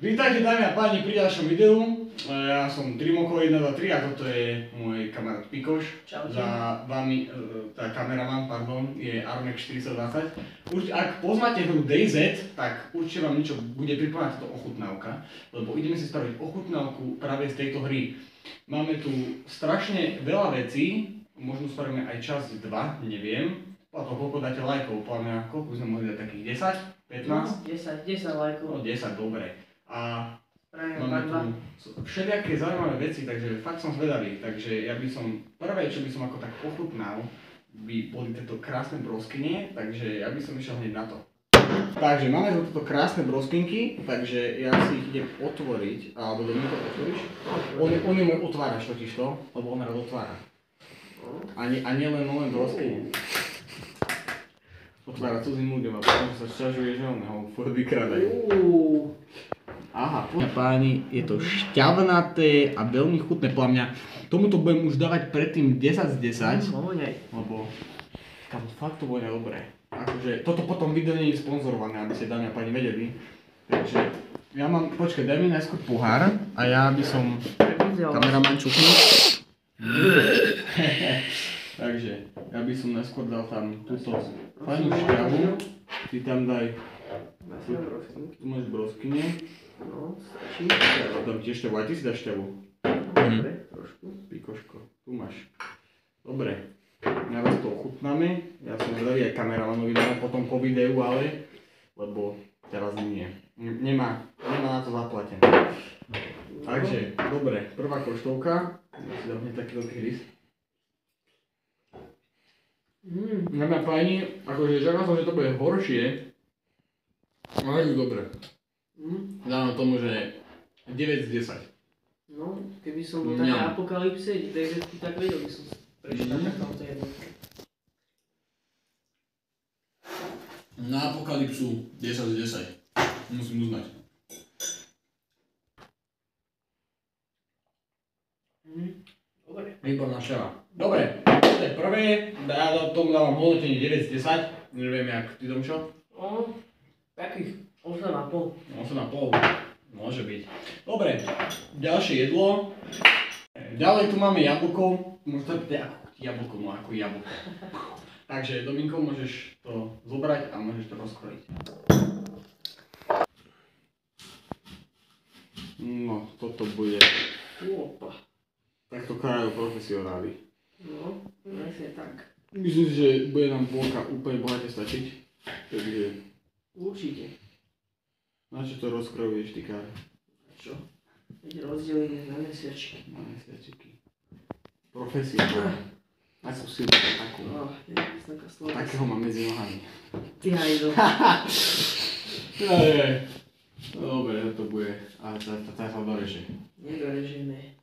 Vítajte dámy a páni pri ďalšom videu. Ja som Trimoko123 a toto je môj kamarát Pikoš. Čaute. Za vami, kameraman, je Armek 420. Ak poznáte hru DayZ, tak určite vám niečo bude pripomínať táto ochutnávka, lebo ideme si spraviť ochutnávku práve z tejto hry. Máme tu strašne veľa vecí, možno spravíme aj časť 2, neviem. A to koľko dáte lajkov, podľa mňa, koľko by sme mohli dať takých 10? 15? 10 lajkov. No 10, dobre. A máme tu všelijaké zaujímavé veci, takže fakt som zvedavý. Takže ja by som, prvé čo by som ako tak ochutnal, by boli tieto krásne broskynie, takže ja by som išiel hneď na to. Takže máme tu toto krásne broskinky, takže ja si ich idem otvoriť, alebo Dominko, otvoríš? On ju otváraš totižto, lebo on rád otvára. A nie len broskynie. Otvára cudzým ľuďom a potom sa sťažuje, že on ho vykradajú. Aha, páni, je to šťavnaté a veľmi chutné. Podľa mňa tomuto budem už dávať predtým 10 z 10. Lebo fakt to vonia dobre. Akože, toto potom video nie je sponzorované, aby ste dámy a páni vedeli. Takže ja mám, počkaj, daj mi najskôr pohár a ja by som kameraman čuchnul. Takže ja by som najskôr dal tam túto fajnú šťavu. Ty tam daj. Tu máš broskyne. No, stačí. Ja dám tiež šťavu, aj ty si dáš šťavu. Dobre, trošku. Pikoško, tu máš. Dobre, naraz to ochutnáme. Ja som zvedavý aj kameramanovi dáme potom po videu, ale lebo teraz nie. Nemá na to zaplatené. Takže, dobre, prvá koštovka. Ja si dám hneď taký veľký rys. Dámy a páni, akože čakal som, že to bude horšie. Ale je dobre. Dávam tomu, že 9 z 10. No, keby som bol také apokalypse, tak vedel by som prečítať takáto jednotka. Na apokalypsu 10 z 10. Musím uznať. Dobre. Výborná šťava. Dobre, to je prvé. Ja tomu dávam hodnotenie 9 z 10. Neviem, jak ty Domčo? Takých 8,5. 8,5. Môže byť. Dobre, ďalšie jedlo. Ďalej tu máme jablko. Možno to je ako jablko, no ako jablko. Takže Dominko, môžeš to zobrať a môžeš to rozkrojiť. No, toto bude. Opa. Takto krajú profesionáli. No, presne tak. Myslím si, že bude nám polka úplne bohate stačiť. Takže... Určite. Na čo to rozkrojuješ, ty kár? Čo? Veď rozdelenie na mesiačky. Na mesiačiky. Profesionálne. Takú silu, takú. Je taká slovesť. Takého mám medzi nohami. Ty hajdo. Dobre, to bude. Ale tá sa doreže. Nedorežené.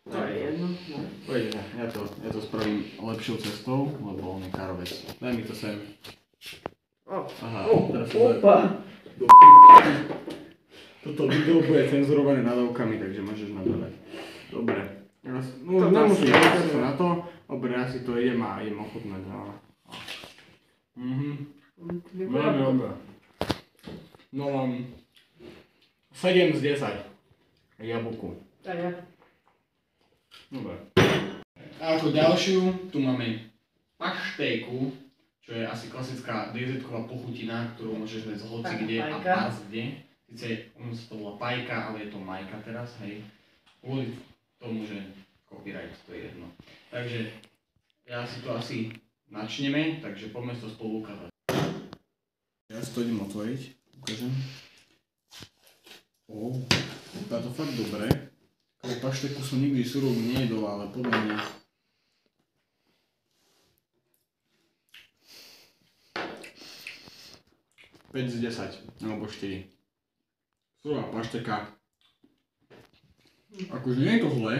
To je jedno. Pojde, ja to spravím lepšou cestou, lebo on je karovec. Daj mi to sem. Aha, teraz sa Opa. Toto video bude cenzurované nadávkami, takže môžeš nadávať. Dobre. No, nemusím dať sa na to. Dobre, ja si to idem a idem ochutnať. Veľmi dobre. No mám 7 z 10 jablku. Tak ja. Dobre. A ako ďalšiu, tu máme paštejku, čo je asi klasická DZ-ková pochutina, ktorú môžeš dať hoci kde a pás kde. Sice ono sa to volá pajka, ale je to majka teraz, hej. Kvôli tomu, že copyright, to je jedno. Takže ja si to asi načneme, takže poďme to spolu ukázať. Ja si to idem otvoriť, ukážem. Vypadá to fakt dobre. Pašteku som nikdy surovú nejedol, ale podľa mňa... ...5 z 10, alebo 4. Surová pašteka. Akože nie je to zlé,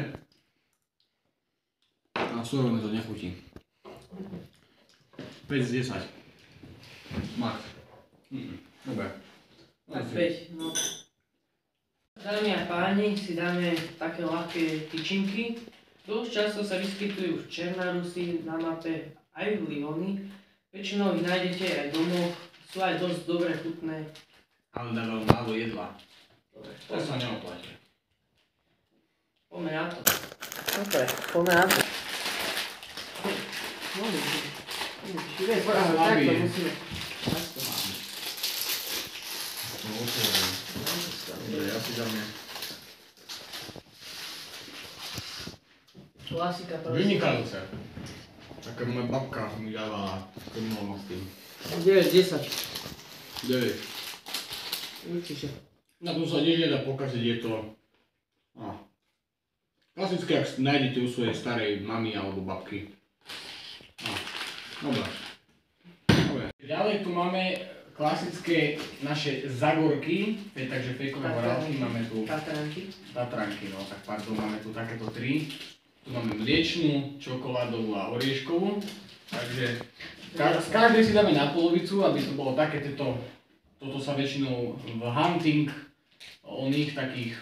a surovené to nechutí. 5 z 10. Max. Dobre. Tak 5, no. Dámy a páni, si dáme také ľahké tyčinky. Dosť často sa vyskytujú černárusy na mape aj v Lióny. Väčšinou ich nájdete aj domov, sú aj dosť dobre chutné. Ale dávajú málo jedla. Dobre, To sa neoplatí. poďme na to. Dobre, poďme na to. No, takto musíme. Dobre, ja si dám Klasika to. vynikajúce. Taká moja babka mi dávala krmom s tým. 9, 10. 9. Určite. Na tom sa nič nedá pokaziť, je to klasické, ak nájdete u svojej starej mamy alebo babky. Dobre. Ďalej tu máme klasické naše zagorky, takže fejkové horálky, máme tu Tatranky, no tak pardon, máme tu takéto 3. Tu máme mliečnú, čokoládovú a orieškovú, takže z každej si dáme na polovicu, aby to bolo také toto sa väčšinou v hunting, oných takých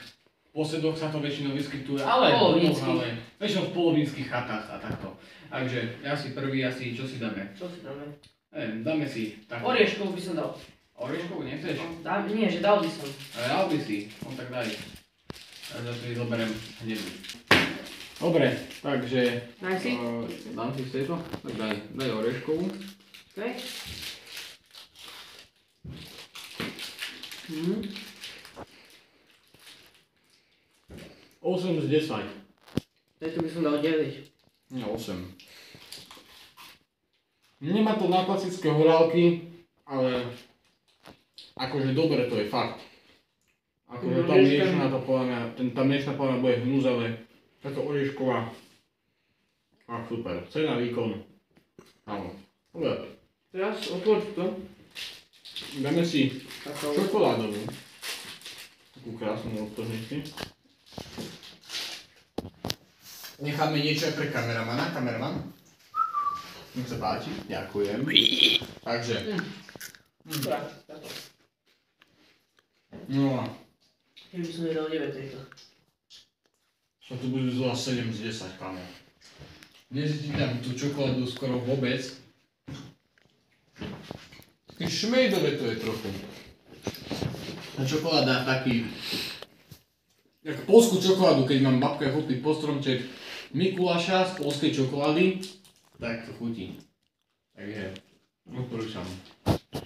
posedoch sa to väčšinou vyskytuje, ale väčšinou v polovinských chatách a takto. Takže ja si prvý, čo si dáme? Čo si dáme? Dáme si takto. Orieškovú by som dal. Orieškovú nechceš? Nie, že dal by som. Dal by si, no tak daj. Ja si zoberiem hneď. Dobre, takže... Daj si? Dám si z tejto? Tak daj orieškovú. Okay. 8 z 10. Tejto by som dal 9. Nie, 8. Nemá to na klasické horálky, ale akože dobre to je fakt. Akože tá miešana to podľa mňa, tá miešana podľa mňa bude hnúzavé. Táto oriešková. Super. Cena, výkon. Áno. Dobre. Teraz otvor to. Dáme si čokoládovú. Takú krásnu odtožnici. Necháme niečo aj pre kameramana. Kameraman. Nech sa páči. Ďakujem. Takže. No. Ja by som nedal 9 tejto. To tu budú zhruba 7 z 10, kámo. Nezítam tú čokoládu skoro vôbec. Taký šmejdové to je trochu. Tá čokoláda taký... Jak polskú čokoládu, keď mám babka chutný postromček Mikuláša z polskej čokolády, tak to chutí. Takže odporúčam.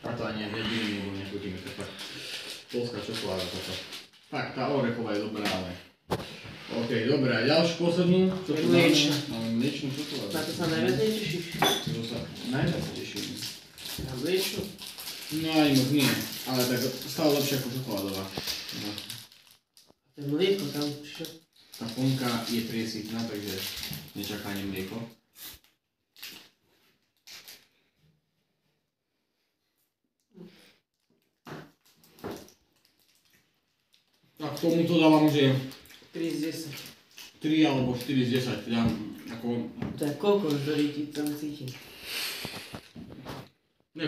A to ani nebudeme, nebo nechutíme, to je fakt polská čokoláda toto. Tak, tá orechová je dobrá, ale... OK, dobré, a ďalšiu poslednú, čo tu máme mliečnú čokoládu. Na to sa najviac netešíš? To sa najviac teším. Na mliečnú? No ani moc nie, ale tak stále lepšie ako čokoládová. No. To je mlieko tam, čo? Tá plnka je priesitná, takže nečaká ani mlieko. Tak k tomuto dávam, že 3 z 10. 3 alebo 4 z 10, teda ako... To je koľko žorí ti tam cítim?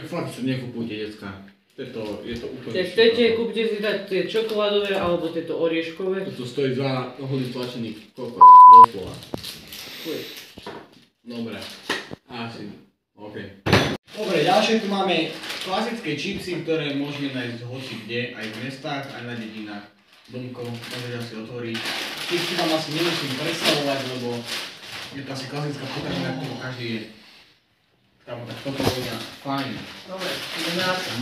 Fakt sa nekupujte, decka. Je to úplne... Tak chcete, kúpte si dať tie čokoládové alebo tieto orieškové? Toto stojí za hodný tlačený kokot, doslova. Fuj. Dobre, asi, OK. Dobre, ďalšie tu máme klasické čipsy, ktoré môžeme nájsť hoci kde, aj v mestách, aj na dedinách. Domkov, môžete si otvoriť. Čipsy vám asi nemusím predstavovať, lebo je to asi klasická potravina, ktorú každý je. Kámo, tak toto je fajn. Dobre, ideme na to.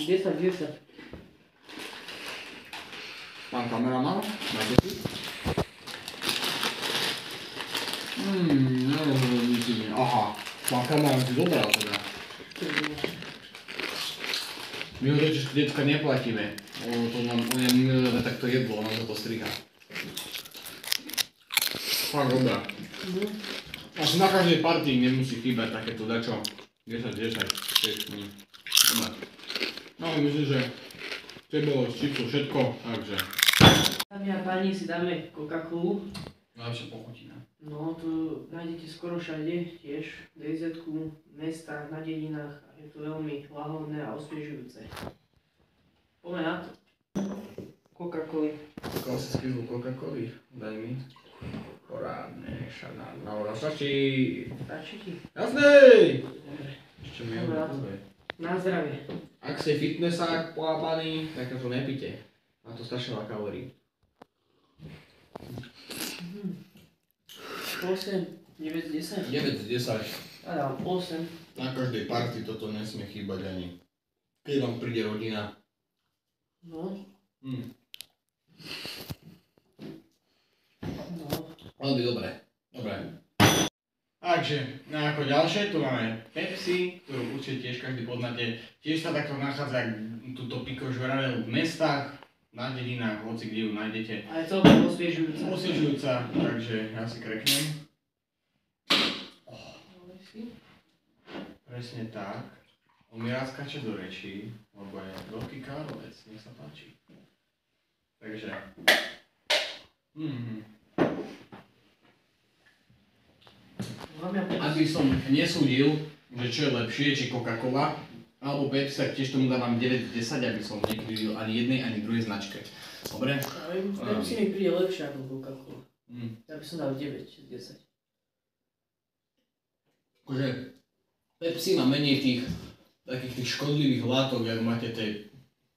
10. Pán kameraman, máte si? Aha, pán kameraman si dobral teda. My ho totiž decka neplatíme, to nám milé takto jedlo, nám to striha. Fakt dobrá. Asi na každej partii nemusí chýbať takéto dačo. 10, 10, 6, Dobre. No myslím, že to bolo z čipsu všetko, takže... Dámy a páni, si dáme Coca-Colu. Najlepšia pochutina. No, tu nájdete skoro všade, tiež DZ-ku, v mestách, na dedinách a je to veľmi lahodné a osviežujúce. Poďme na to. Coca-Coli. Klasický zvuk Coca-Coli, daj mi. Porádne, šanán. No, stačí. Stačí ti? Jasné! Dobre. Ešte mi Dobre. Na zdravie. Ak ste fitnessák pohápaný, tak to nepite. Má to strašne veľa kalórií. 8, 9 z 10. 9 z 10. Ja dám 8. Na každej party toto nesmie chýbať ani. Keď vám príde rodina. No. No. Veľmi dobre. Dobre. Takže, ako ďalšie, tu máme Pepsi, ktorú určite tiež každý poznáte. Tiež sa takto nachádza túto Pico žvrabel v mestách, na dedinách, hoci kde ju nájdete. A je celkom osviežujúca. Osviežujúca, takže ja si kreknem. Presne tak. On mi raz skáče do rečí, lebo je veľký károvec, nech sa páči. Takže... Aby som nesúdil, že čo je lepšie, či Coca-Cola alebo Pepsi, tak tiež tomu dávam 9 z 10, aby som nekryl ani jednej, ani druhej značke. Dobre? Pepsi mi príde lepšie ako Coca-Cola. Ja by som dal 9 z 10. Akože Pepsi má menej tých takých tých škodlivých látok, jak máte tie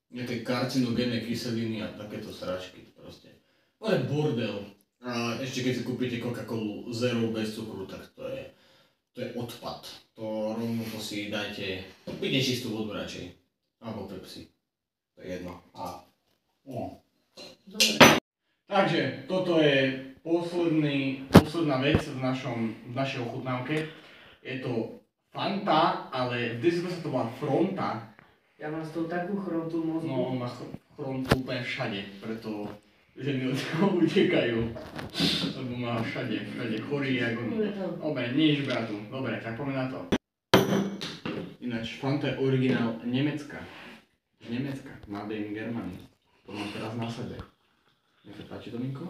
nejaké karcinogénne kyseliny a takéto sračky proste. Ale bordel. A ešte keď si kúpite Coca-Colu Zero bez cukru, tak to je odpad. To rovno to si dajte, pite čistú vodu radšej. Alebo Pepsi. To je jedno. A. Dobre. Takže toto je posledná vec v našej ochutnávke. Je to Fanta, ale v Disney sa to volá Fronta. Ja mám z toho takú chrontu mozgu. No, on má chrontu úplne všade, preto ženy od toho utekajú. Lebo má všade chorý, ako... Dobre, nič bratu. Dobre, tak poďme na to. Ináč, Fanta je originál Nemecka. Nemecka, Made in Germany. To mám teraz na sebe. Nech sa páči, Dominko?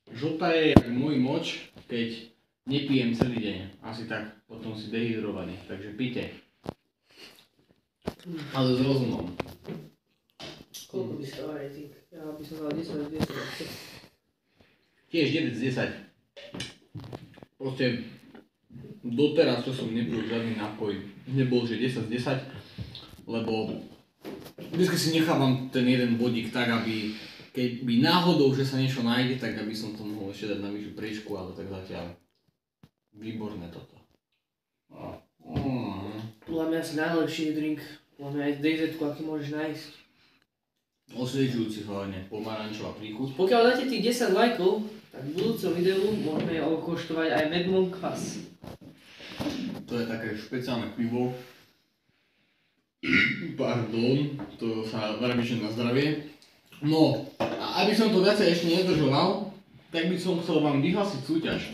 Žltá je jak môj moč, keď nepijem celý deň. Asi tak, potom si dehydrovaný. Takže pite. Ale s rozumom. Koľko by si dal rating? Ja by som dal 10 z 10. Tiež 9 z 10. Proste doteraz, čo som nepil žiadny nápoj, nebol že 10 z 10, lebo vždycky si nechávam ten jeden bodík tak, aby keď by náhodou, že sa niečo nájde, tak aby som to mohol ešte dať na vyššiu priečku, ale tak zatiaľ výborné toto. Podľa mňa asi najlepší drink, podľa mňa aj DZ-ku, aký môžeš nájsť. Osviežujúci hlavne, pomarančová príchuť. Pokiaľ dáte tých 10 lajkov, tak v budúcom videu môžeme okoštovať aj medmon kvas. To je také špeciálne pivo. Pardon, to sa vraví, že na zdravie. No, a aby som to viacej ešte nedržoval, tak by som chcel vám vyhlásiť súťaž.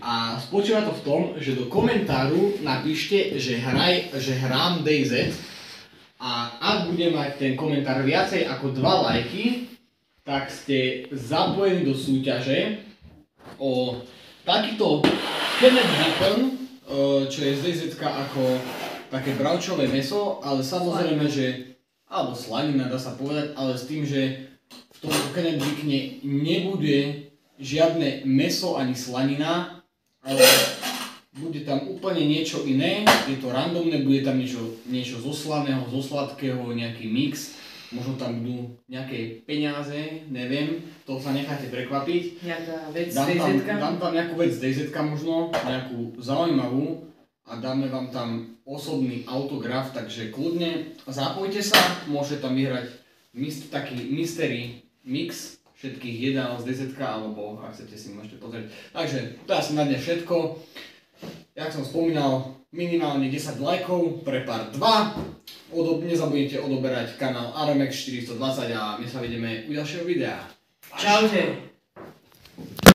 A spočíva to v tom, že do komentáru napíšte, že hrám DayZ. A ak bude mať ten komentár viacej ako 2 lajky, tak ste zapojení do súťaže o takýto Kenneth Bacon, čo je z DayZ ako také bravčové mäso, ale samozrejme, že alebo slanina dá sa povedať, ale s tým, že v tomto Kenneth Bacone nebude žiadne mäso ani slanina, ale bude tam úplne niečo iné, je to randomné, bude tam niečo zo slaného, zo sladkého, nejaký mix, možno tam budú nejaké peniaze, neviem, to sa necháte prekvapiť. Nejaká vec z DayZ-ka? Dám tam nejakú vec z DayZ-ka možno, nejakú zaujímavú a dáme vám tam osobný autograf, takže kľudne zapojte sa, môžete tam vyhrať taký mystery mix všetkých jedál z DayZ-ka, alebo ak chcete si môžete pozrieť. Takže to je asi na dne všetko. Jak som spomínal, minimálne 10 lajkov pre part 2. Nezabudnite odoberať kanál RMX 420 a my sa vidíme u ďalšieho videa. Čaute.